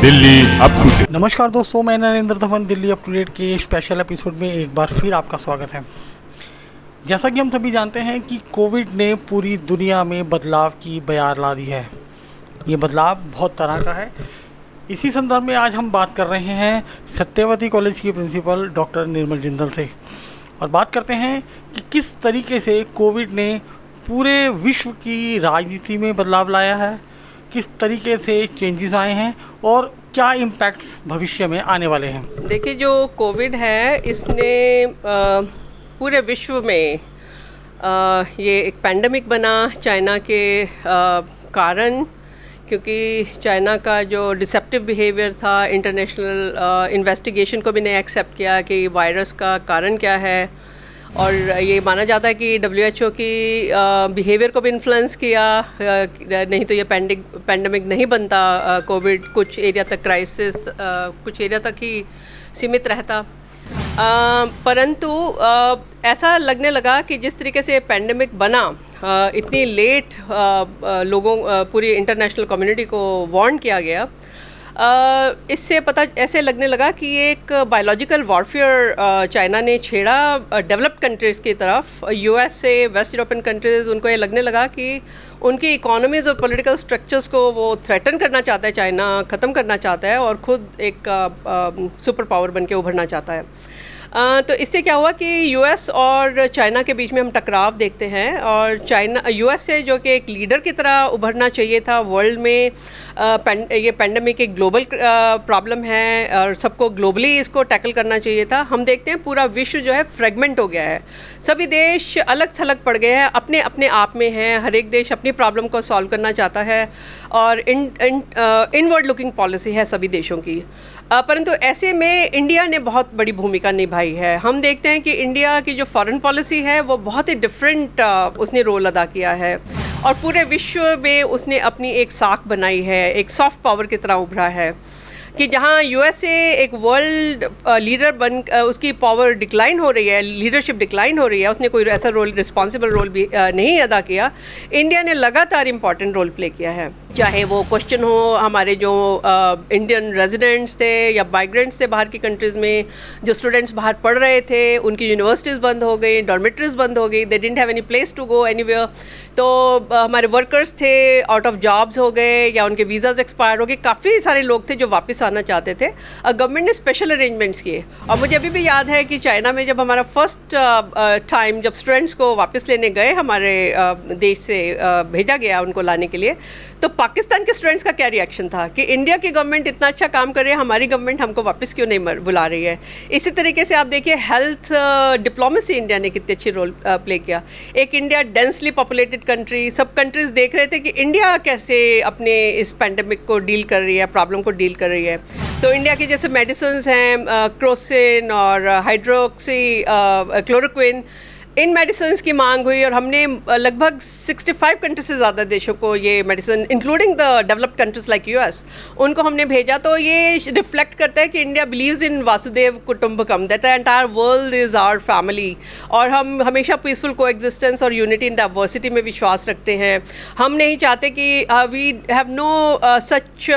Delhi up to date. नमस्कार दोस्तों, मैं Narendra Dhawan Delhi up to date के स्पेशल एपिसोड में एक बार फिर आपका स्वागत है। जैसा कि हम सभी जानते हैं कि कोविड ने पूरी दुनिया में बदलाव की बयार ला दी है। ये बदलाव बहुत तरह का है। इसी संदर्भ में आज हम बात कर रहे हैं सत्यवती कॉलेज की प्रिंसिपल डॉक्टर निर्मल जिंदल से, और बात करते हैं कि किस तरीके से कोविड ने पूरे विश्व की राजनीति में बदलाव लाया है, किस तरीके से चेंजेस आए हैं और क्या इम्पैक्ट्स भविष्य में आने वाले हैं। देखिए, जो कोविड है इसने पूरे विश्व में ये एक पैंडमिक बना चाइना के कारण, क्योंकि चाइना का जो डिसेप्टिव बिहेवियर था, इंटरनेशनल इन्वेस्टिगेशन को भी नहीं एक्सेप्ट किया कि वायरस का कारण क्या है, और ये माना जाता है कि WHO की बिहेवियर को भी इन्फ्लुएंस किया, नहीं तो ये पैंडमिक नहीं बनता। कोविड कुछ एरिया तक क्राइसिस कुछ एरिया तक ही सीमित रहता, परंतु ऐसा लगने लगा कि जिस तरीके से पैंडमिक बना, इतनी लेट लोगों पूरी इंटरनेशनल कम्युनिटी को वार्न किया गया, इससे पता ऐसे लगने लगा कि ये एक बायोलॉजिकल वॉरफेयर चाइना ने छेड़ा डेवलप्ड कंट्रीज़ की तरफ। USA, वेस्ट यूरोपियन कंट्रीज़, उनको ये लगने लगा कि उनकी इकोनॉमीज़ और पॉलिटिकल स्ट्रक्चर्स को वो थ्रेटन करना चाहता है, चाइना ख़त्म करना चाहता है और ख़ुद एक सुपर पावर बन के उभरना चाहता है। तो इससे क्या हुआ कि US और चाइना के बीच में हम टकराव देखते हैं, और US से जो कि एक लीडर की तरह उभरना चाहिए था वर्ल्ड में, ये पैंडमिक एक ग्लोबल प्रॉब्लम है और सबको ग्लोबली इसको टैकल करना चाहिए था। हम देखते हैं पूरा विश्व जो है फ्रेगमेंट हो गया है, सभी देश अलग थलग पड़ गए हैं, अपने अपने आप में हैं, हर एक देश अपनी प्रॉब्लम को सॉल्व करना चाहता है, और इनवर्ड लुकिंग पॉलिसी है सभी देशों की। परंतु ऐसे में इंडिया ने बहुत बड़ी भूमिका निभाई है। हम देखते हैं कि इंडिया की जो फॉरेन पॉलिसी है वो बहुत ही डिफरेंट उसने रोल अदा किया है, और पूरे विश्व में उसने अपनी एक साख बनाई है, एक सॉफ्ट पावर की तरह उभरा है, कि जहाँ USA एक वर्ल्ड लीडर बन उसकी पावर डिक्लाइन हो रही है, लीडरशिप डिक्लाइन हो रही है, उसने कोई ऐसा रोल, रिस्पॉन्सिबल रोल भी नहीं अदा किया। इंडिया ने लगातार इम्पॉर्टेंट रोल प्ले किया है, चाहे वो क्वेश्चन हो हमारे जो इंडियन रेजिडेंट्स थे या माइग्रेंट्स थे बाहर की कंट्रीज़ में, जो स्टूडेंट्स बाहर पढ़ रहे थे, उनकी यूनिवर्सिटीज़ बंद हो गई, डॉर्मेटरीज बंद हो गई, they didn't have any place to go anywhere. तो हमारे वर्कर्स थे आउट ऑफ जॉब्स हो गए या उनके वीज़ाज एक्सपायर हो गए, काफ़ी सारे लोग थे जो वापस आना चाहते थे। गवर्नमेंट ने स्पेशल अरेंजमेंट्स किए, और मुझे अभी भी याद है कि चाइना में जब हमारा फर्स्ट टाइम जब स्टूडेंट्स को वापस लेने गए, हमारे देश से भेजा गया उनको लाने के लिए, तो पाकिस्तान के स्टूडेंट्स का क्या रिएक्शन था कि इंडिया की गवर्नमेंट इतना अच्छा काम कर रही है, हमारी गवर्नमेंट हमको वापस क्यों नहीं बुला रही है। इसी तरीके से आप देखिए हेल्थ डिप्लोमेसी इंडिया ने कितनी अच्छी रोल प्ले किया। एक इंडिया डेंसली पॉपुलेटेड कंट्री, सब कंट्रीज़ देख रहे थे कि इंडिया कैसे अपने इस पैंडमिक को डील कर रही है, प्रॉब्लम को डील कर रही है। तो इंडिया की जैसे मेडिसिन्स हैं, क्रोसिन और हाइड्रोक्सी क्लोरोक्विन, इन मेडिसिन्स की मांग हुई, और हमने लगभग 65 कंट्री से ज़्यादा देशों को ये medicine, including the developed countries like US, उनको हमने भेजा। तो ये रिफ्लेक्ट करता है कि India believes in Vasudhaiva Kutumbakam, that the entire world is our family, और हम हमेशा पीसफुल को एग्जिस्टेंस और यूनिटी इन डाइवर्सिटी में विश्वास रखते हैं। हम नहीं चाहते कि we have no such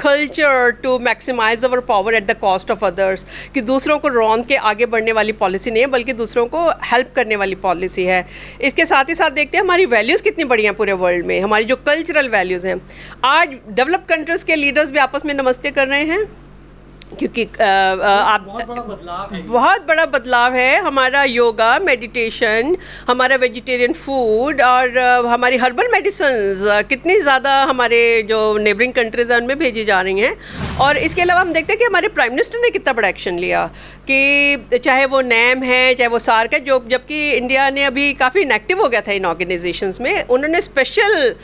culture to maximise our power at the cost of others, कि दूसरों को रौंद के आगे बढ़ने वाली पॉलिसी नहीं है, बल्कि दूसरों को हेल्प करने वाली पॉलिसी है। इसके साथ ही साथ देखते हैं हमारी वैल्यूज़ कितनी बड़ी हैं पूरे वर्ल्ड में, हमारी जो कल्चरल वैल्यूज़ हैं। आज डेवलप्ड कंट्रीज़ के लीडर्स भी आपस में नमस्ते कर रहे हैं, क्योंकि आप बहुत बड़ा बदलाव है। हमारा योगा, मेडिटेशन, हमारा वेजिटेरियन फूड और हमारी हर्बल मेडिसिन्स कितनी ज़्यादा हमारे जो नेबरिंग कंट्रीज़ हैं उनमें भेजी जा रही हैं। और इसके अलावा हम देखते हैं कि हमारे प्राइम मिनिस्टर ने कितना बड़ा एक्शन लिया, कि चाहे वो NAM है, चाहे वो SAARC है, जो जबकि इंडिया ने अभी काफ़ी इनएक्टिव हो गया था इन ऑर्गेनाइजेशंस में, उन्होंने स्पेशल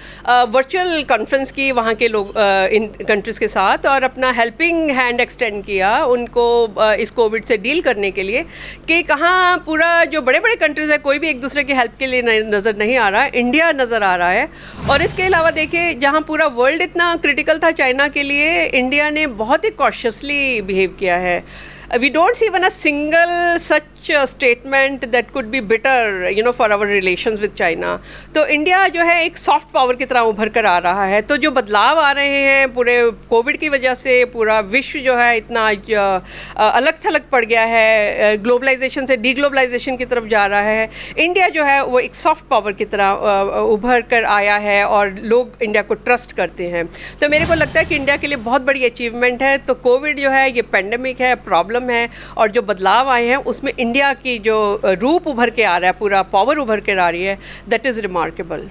वर्चुअल कॉन्फ्रेंस की वहाँ के लोग इन कंट्रीज़ के साथ, और अपना हेल्पिंग हैंड एक्सटेंड किया उनको इस कोविड से डील करने के लिए, कि कहाँ पूरा जो बड़े बड़े कंट्रीज़ है कोई भी एक दूसरे की हेल्प के लिए नज़र नहीं आ रहा, इंडिया नज़र आ रहा है। और इसके अलावा देखिए, जहाँ पूरा वर्ल्ड इतना क्रिटिकल था चाइना के लिए, इंडिया ने बहुत ही कॉशियसली बिहेव किया है। We don't see even a single such such statement that could be better you know for our relations with China. तो इंडिया जो है एक सॉफ्ट पावर की तरह उभर कर आ रहा है। तो जो बदलाव आ रहे हैं पूरे कोविड की वजह से, पूरा विश्व जो है इतना अलग थलग पड़ गया है, ग्लोबलाइजेशन से डीग्लोबलाइजेशन की तरफ जा रहा है। इंडिया जो है वो एक सॉफ्ट पावर की तरह उभर कर आया है और लोग इंडिया को ट्रस्ट करते हैं। तो मेरे को लगता है कि इंडिया के लिए बहुत बड़ी अचीवमेंट है। तो कोविड जो है ये पेंडेमिक है, प्रॉब्लम है, और जो बदलाव आए हैं उसमें इंडिया की जो रूप उभर के आ रहा है, पूरा पावर उभर कर आ रही है, दैट इज़ रिमार्केबल।